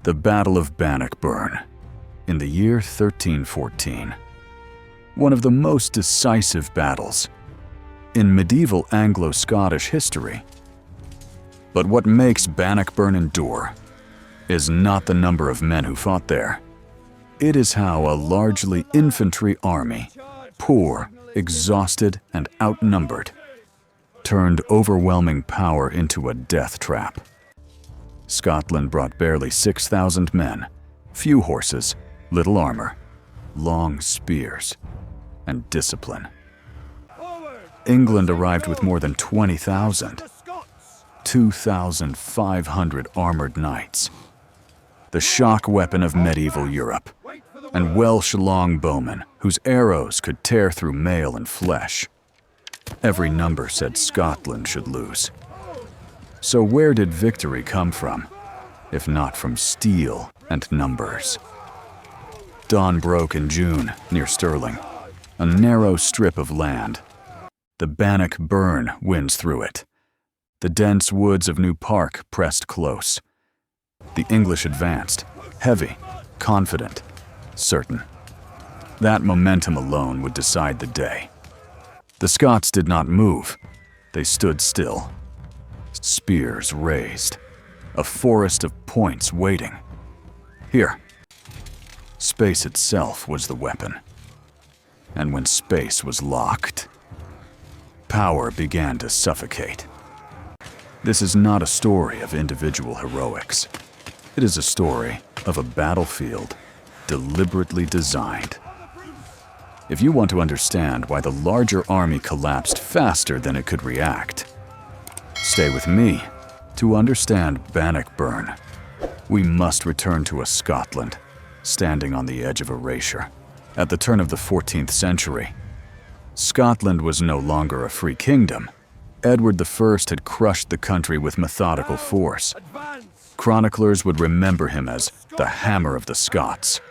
The Battle of Bannockburn, in the year 1314. One of the most decisive battles in medieval Anglo-Scottish history. But what makes Bannockburn endure is not the number of men who fought there. It is how a largely infantry army, poor, exhausted, and outnumbered, turned overwhelming power into a death trap. Scotland brought barely 6,000 men, few horses, little armor, long spears, and discipline. England arrived with more than 20,000, 2,500 armored knights, the shock weapon of medieval Europe, and Welsh longbowmen whose arrows could tear through mail and flesh. Every number said Scotland should lose. So where did victory come from, if not from steel and numbers? Dawn broke in June near Stirling, a narrow strip of land. The Bannock Burn winds through it. The dense woods of New Park pressed close. The English advanced, heavy, confident, certain. That momentum alone would decide the day. The Scots did not move. They stood still. Spears raised, a forest of points waiting. Here, space itself was the weapon. And when space was locked, power began to suffocate. This is not a story of individual heroics. It is a story of a battlefield deliberately designed. If you want to understand why the larger army collapsed faster than it could react, stay with me to understand Bannockburn. We must return to a Scotland standing on the edge of erasure. At the turn of the 14th century, Scotland was no longer a free kingdom. Edward I had crushed the country with methodical force. Chroniclers would remember him as the Hammer of the Scots,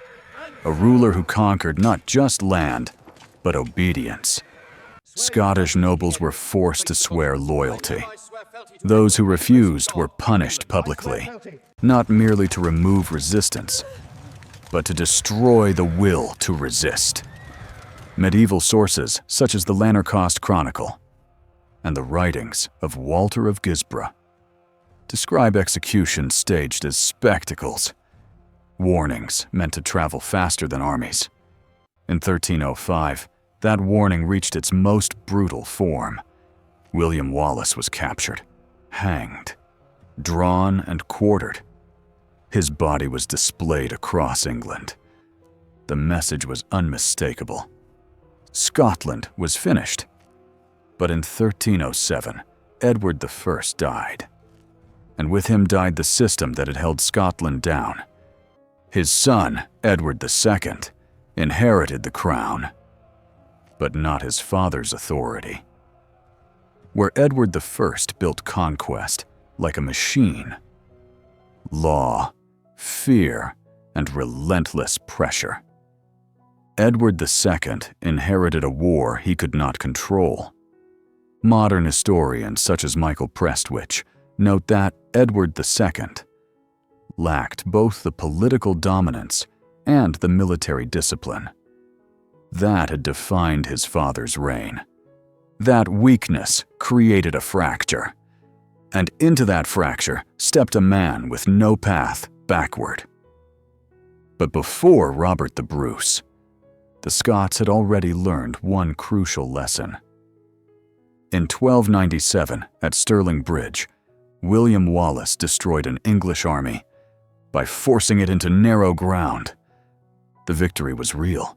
a ruler who conquered not just land, but obedience. Scottish nobles were forced to swear loyalty. Those who refused were punished publicly, not merely to remove resistance, but to destroy the will to resist. Medieval sources, such as the Lanarcost Chronicle and the writings of Walter of Gisborough, describe executions staged as spectacles, warnings meant to travel faster than armies. In 1305, that warning reached its most brutal form. William Wallace was captured, hanged, drawn, and quartered. His body was displayed across England. The message was unmistakable. Scotland was finished. But in 1307, Edward I died. And with him died the system that had held Scotland down. His son, Edward II, inherited the crown, but not his father's authority. Where Edward I built Conquest like a machine, law, fear, and relentless pressure, Edward II inherited a war he could not control. Modern historians such as Michael Prestwich note that Edward II lacked both the political dominance and the military discipline. That had defined his father's reign. That weakness created a fracture, and into that fracture stepped a man with no path backward. But before Robert the Bruce, the Scots had already learned one crucial lesson. In 1297, at Stirling Bridge, William Wallace destroyed an English army by forcing it into narrow ground. The victory was real,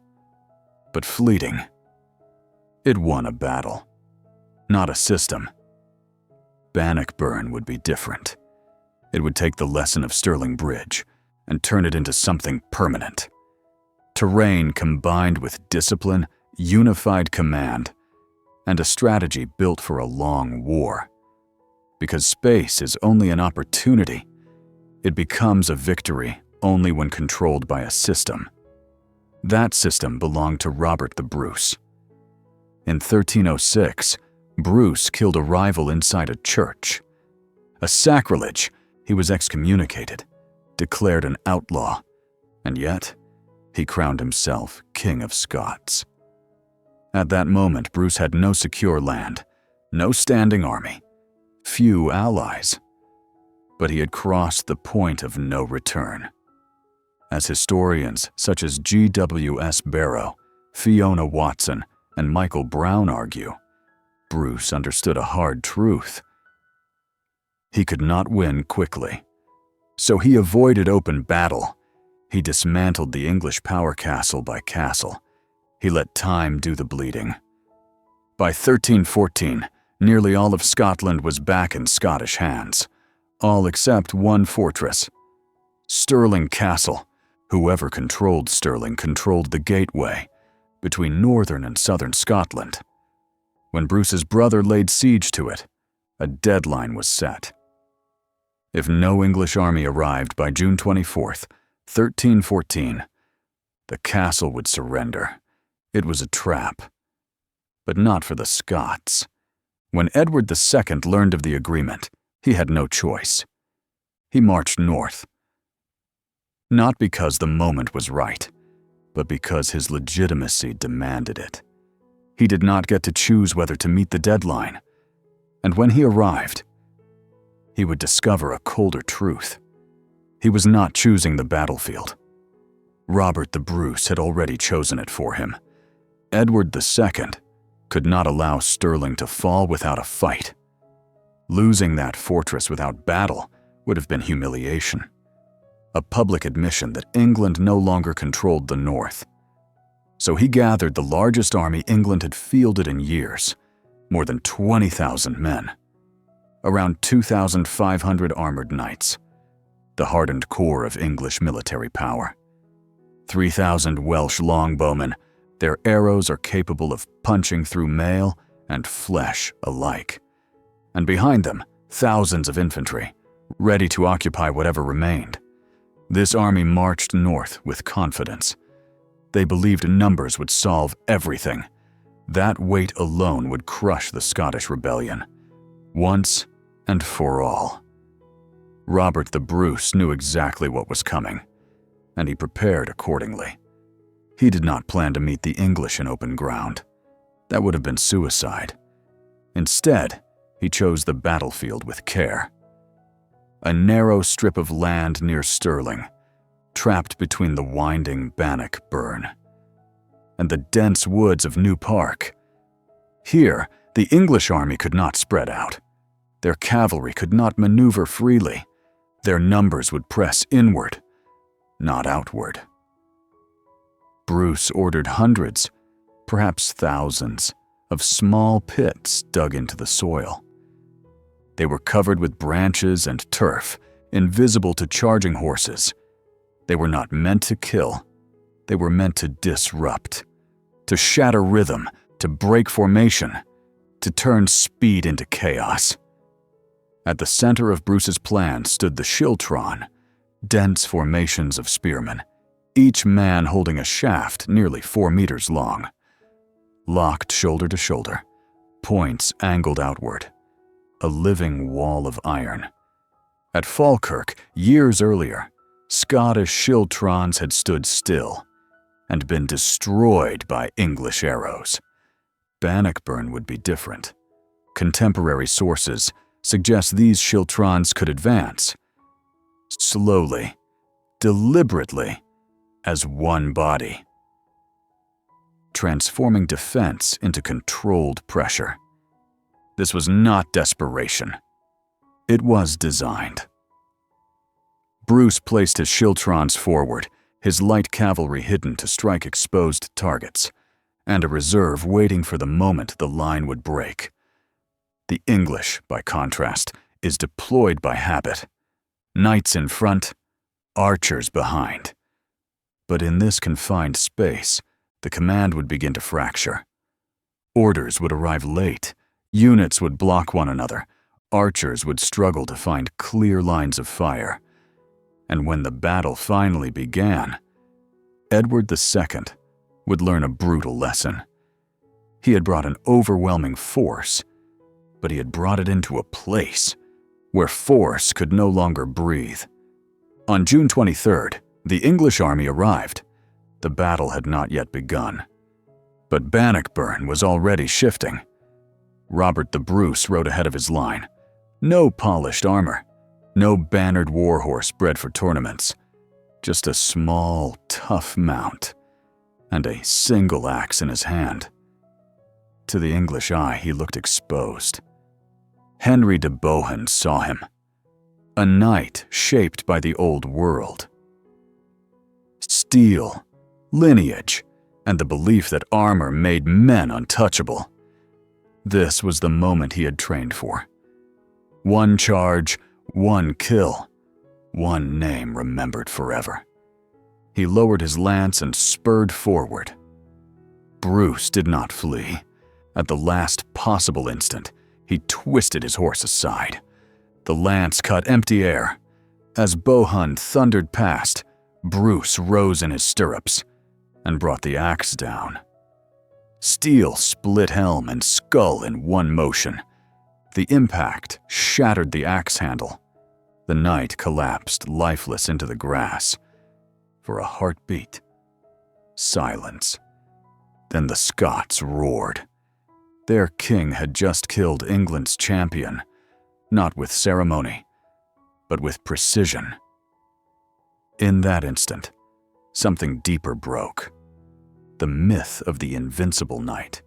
but fleeting. It won a battle, not a system. Bannockburn would be different. It would take the lesson of Stirling Bridge and turn it into something permanent. Terrain combined with discipline, unified command, and a strategy built for a long war. Because space is only an opportunity, it becomes a victory only when controlled by a system. That system belonged to Robert the Bruce. In 1306, Bruce killed a rival inside a church. A sacrilege, he was excommunicated. declared an outlaw, and yet he crowned himself King of Scots. At that moment, Bruce had no secure land, no standing army, few allies, but he had crossed the point of no return. As historians such as G.W.S. Barrow, Fiona Watson, and Michael Brown argue, Bruce understood a hard truth. He could not win quickly, so he avoided open battle. He dismantled the English power castle by castle. He let time do the bleeding. By 1314, nearly all of Scotland was back in Scottish hands, all except one fortress, Stirling Castle. Whoever controlled Stirling controlled the gateway between northern and southern Scotland. When Bruce's brother laid siege to it, a deadline was set. If no English army arrived by June 24th, 1314, the castle would surrender. It was a trap, but not for the Scots. When Edward II learned of the agreement, he had no choice. He marched north, not because the moment was right, but because his legitimacy demanded it. He did not get to choose whether to meet the deadline, and when he arrived, he would discover a colder truth. He was not choosing the battlefield. Robert the Bruce had already chosen it for him. Edward II could not allow Stirling to fall without a fight. Losing that fortress without battle would have been humiliation, a public admission that England no longer controlled the north. So he gathered the largest army England had fielded in years, more than 20,000 men, around 2,500 armored knights, the hardened core of English military power. 3,000 Welsh longbowmen. Their arrows are capable of punching through mail and flesh alike. And behind them, thousands of infantry, ready to occupy whatever remained. This army marched north with confidence. They believed numbers would solve everything. That weight alone would crush the Scottish rebellion, once and for all. Robert the Bruce knew exactly what was coming, and he prepared accordingly. He did not plan to meet the English in open ground. That would have been suicide. Instead, he chose the battlefield with care. A narrow strip of land near Stirling, trapped between the winding Bannock Burn and the dense woods of New Park. Here, the English army could not spread out. Their cavalry could not maneuver freely. Their numbers would press inward, not outward. Bruce ordered hundreds, perhaps thousands, of small pits dug into the soil. They were covered with branches and turf, invisible to charging horses. They were not meant to kill. They were meant to disrupt, to shatter rhythm, to break formation, to turn speed into chaos. At the center of Bruce's plan stood the schiltron, dense formations of spearmen, each man holding a shaft nearly 4 meters long, locked shoulder to shoulder, points angled outward, a living wall of iron. At Falkirk, years earlier, Scottish schiltrons had stood still and been destroyed by English arrows. Bannockburn would be different. Contemporary sources suggest these schiltrons could advance, slowly, deliberately, as one body, transforming defense into controlled pressure. This was not desperation. It was designed. Bruce placed his schiltrons forward, his light cavalry hidden to strike exposed targets, and a reserve waiting for the moment the line would break. The English, by contrast, is deployed by habit. Knights in front, archers behind. But in this confined space, the command would begin to fracture. Orders would arrive late, units would block one another, archers would struggle to find clear lines of fire. And when the battle finally began, Edward II would learn a brutal lesson. He had brought an overwhelming force, but he had brought it into a place where force could no longer breathe. On June 23rd, the English army arrived. The battle had not yet begun. But Bannockburn was already shifting. Robert the Bruce rode ahead of his line. No polished armor, no bannered warhorse bred for tournaments, just a small, tough mount, and a single axe in his hand. To the English eye, he looked exposed. Henry de Bohun saw him, a knight shaped by the old world. Steel, lineage, and the belief that armor made men untouchable. This was the moment he had trained for. One charge, one kill, one name remembered forever. He lowered his lance and spurred forward. Bruce did not flee. At the last possible instant, he twisted his horse aside. The lance cut empty air. As Bohun thundered past, Bruce rose in his stirrups and brought the axe down. Steel split helm and skull in one motion. The impact shattered the axe handle. The knight collapsed lifeless into the grass. For a heartbeat, silence. Then the Scots roared. Their king had just killed England's champion, not with ceremony, but with precision. In that instant, something deeper broke. The myth of the invincible knight.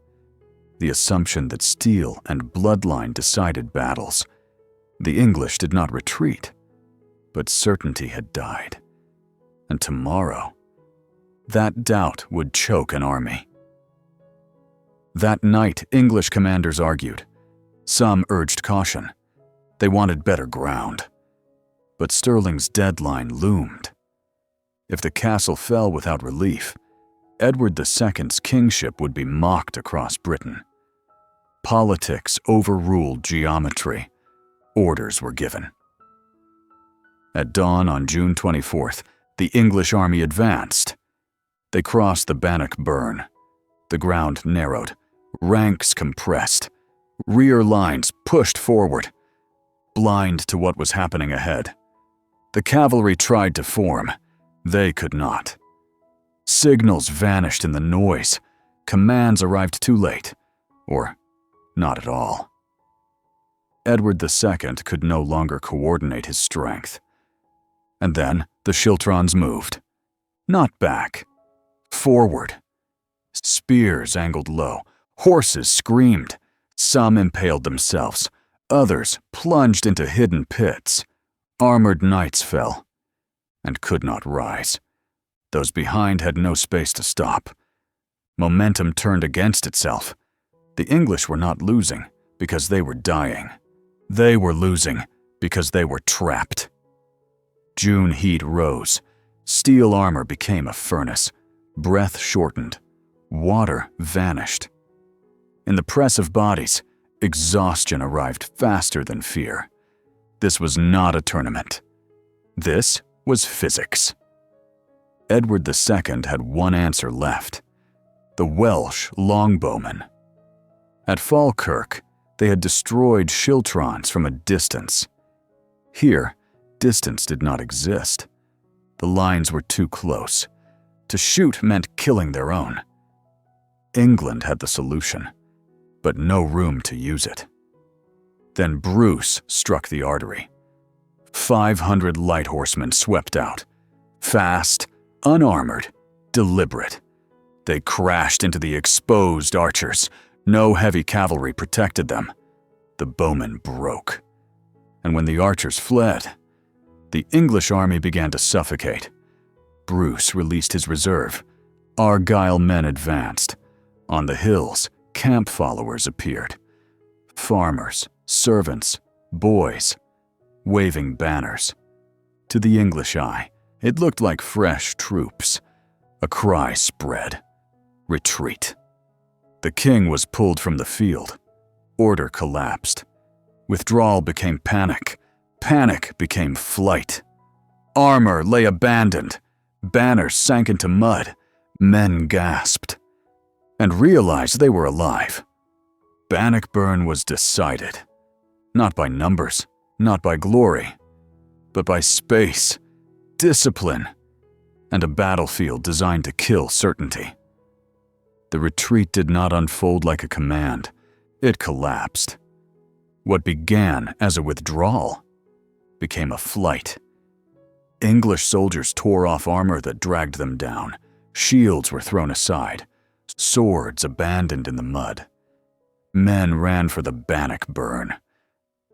The assumption that steel and bloodline decided battles. The English did not retreat, but certainty had died. And tomorrow, that doubt would choke an army. That night, English commanders argued. Some urged caution. They wanted better ground. But Stirling's deadline loomed. If the castle fell without relief, Edward II's kingship would be mocked across Britain. Politics overruled geometry. Orders were given. At dawn on June 24th, the English army advanced. They crossed the Bannock Burn. The ground narrowed, ranks compressed, rear lines pushed forward, blind to what was happening ahead. The cavalry tried to form. They could not. Signals vanished in the noise. Commands arrived too late, or not at all. Edward II could no longer coordinate his strength. And then the schiltrons moved. Not back. Forward. Spears angled low. Horses screamed. Some impaled themselves. Others plunged into hidden pits. Armored knights fell and could not rise. Those behind had no space to stop. Momentum turned against itself. The English were not losing because they were dying. They were losing because they were trapped. June heat rose. Steel armor became a furnace. Breath shortened. Water vanished. In the press of bodies, exhaustion arrived faster than fear. This was not a tournament. This was physics. Edward II had one answer left: the Welsh longbowmen. At Falkirk, they had destroyed schiltrons from a distance. Here, distance did not exist. The lines were too close. To shoot meant killing their own. England had the solution, but no room to use it. Then Bruce struck the artery. 500 light horsemen swept out. Fast, unarmored, deliberate. They crashed into the exposed archers. No heavy cavalry protected them. The bowmen broke. And when the archers fled, the English army began to suffocate. Bruce released his reserve. Argyle men advanced. On the hills, camp followers appeared. Farmers, servants, boys, waving banners. To the English eye, it looked like fresh troops. A cry spread. Retreat. The king was pulled from the field. Order collapsed. Withdrawal became panic. Panic became flight. Armor lay abandoned. Banners sank into mud. Men gasped and realized they were alive. Bannockburn was decided. Not by numbers, not by glory, but by space. discipline, and a battlefield designed to kill certainty. The retreat did not unfold like a command. It collapsed. What began as a withdrawal became a flight. English soldiers tore off armor that dragged them down. Shields were thrown aside. Swords abandoned in the mud. Men ran for the Bannock Burn.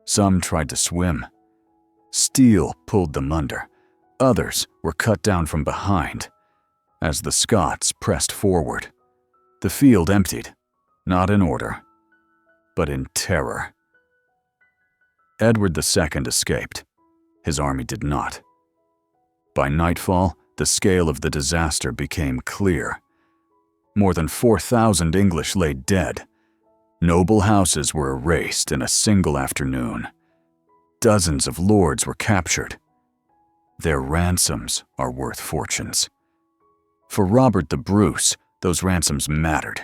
Some tried to swim. Steel pulled them under. Others were cut down from behind. As the Scots pressed forward, the field emptied, not in order, but in terror. Edward II escaped. His army did not. By nightfall, the scale of the disaster became clear. More than 4,000 English lay dead. Noble houses were erased in a single afternoon. Dozens of lords were captured. Their ransoms are worth fortunes. For Robert the Bruce, those ransoms mattered.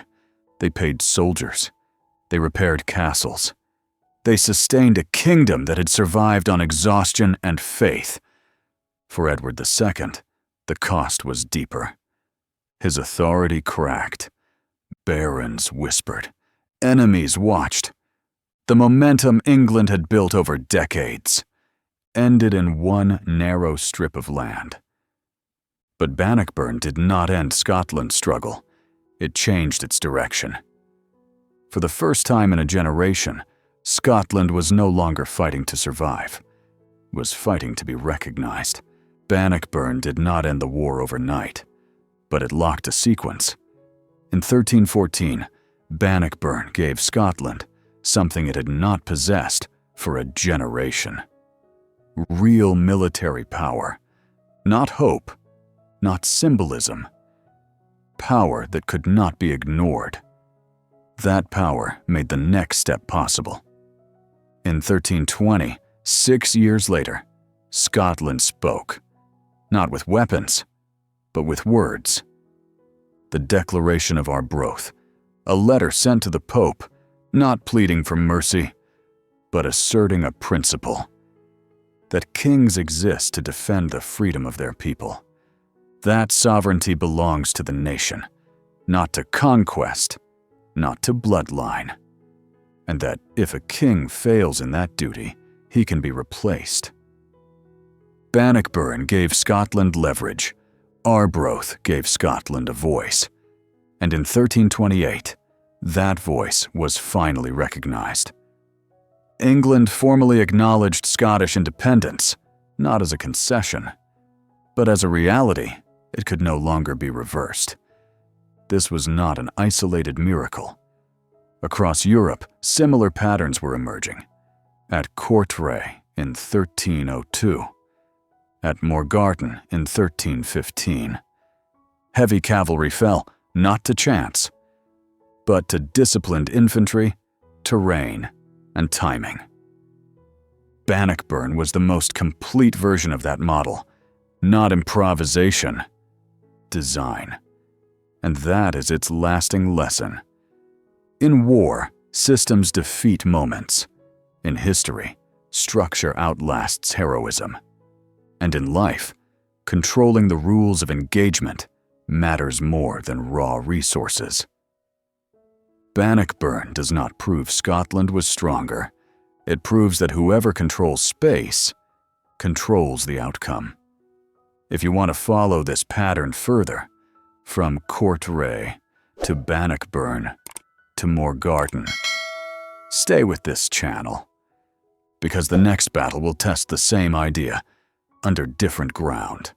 They paid soldiers. They repaired castles. They sustained a kingdom that had survived on exhaustion and faith. For Edward II, the cost was deeper. His authority cracked. Barons whispered. Enemies watched. The momentum England had built over decades ended in one narrow strip of land. But Bannockburn did not end Scotland's struggle. It changed its direction. For the first time in a generation, Scotland was no longer fighting to survive. It was fighting to be recognized. Bannockburn did not end the war overnight, but it locked a sequence. In 1314, Bannockburn gave Scotland something it had not possessed for a generation. Real military power. Not hope, not symbolism. Power that could not be ignored. That power made the next step possible. In 1320, 6 years later, Scotland spoke. Not with weapons, but with words. The Declaration of Arbroath, a letter sent to the Pope, not pleading for mercy, but asserting a principle. That kings exist to defend the freedom of their people. That sovereignty belongs to the nation, not to conquest, not to bloodline. And that if a king fails in that duty, he can be replaced. Bannockburn gave Scotland leverage. Arbroath gave Scotland a voice. And in 1328, that voice was finally recognized. England formally acknowledged Scottish independence, not as a concession, but as a reality it could no longer be reversed. This was not an isolated miracle. Across Europe, similar patterns were emerging. At Courtrai in 1302, at Morgarten in 1315. Heavy cavalry fell, not to chance, but to disciplined infantry, terrain, and timing. Bannockburn was the most complete version of that model, not improvisation, design. And that is its lasting lesson. In war, systems defeat moments. In history, structure outlasts heroism. And in life, controlling the rules of engagement matters more than raw resources. Bannockburn does not prove Scotland was stronger. It proves that whoever controls space controls the outcome. If you want to follow this pattern further, from Courtrai to Bannockburn to Morgarten, stay with this channel, because the next battle will test the same idea under different ground.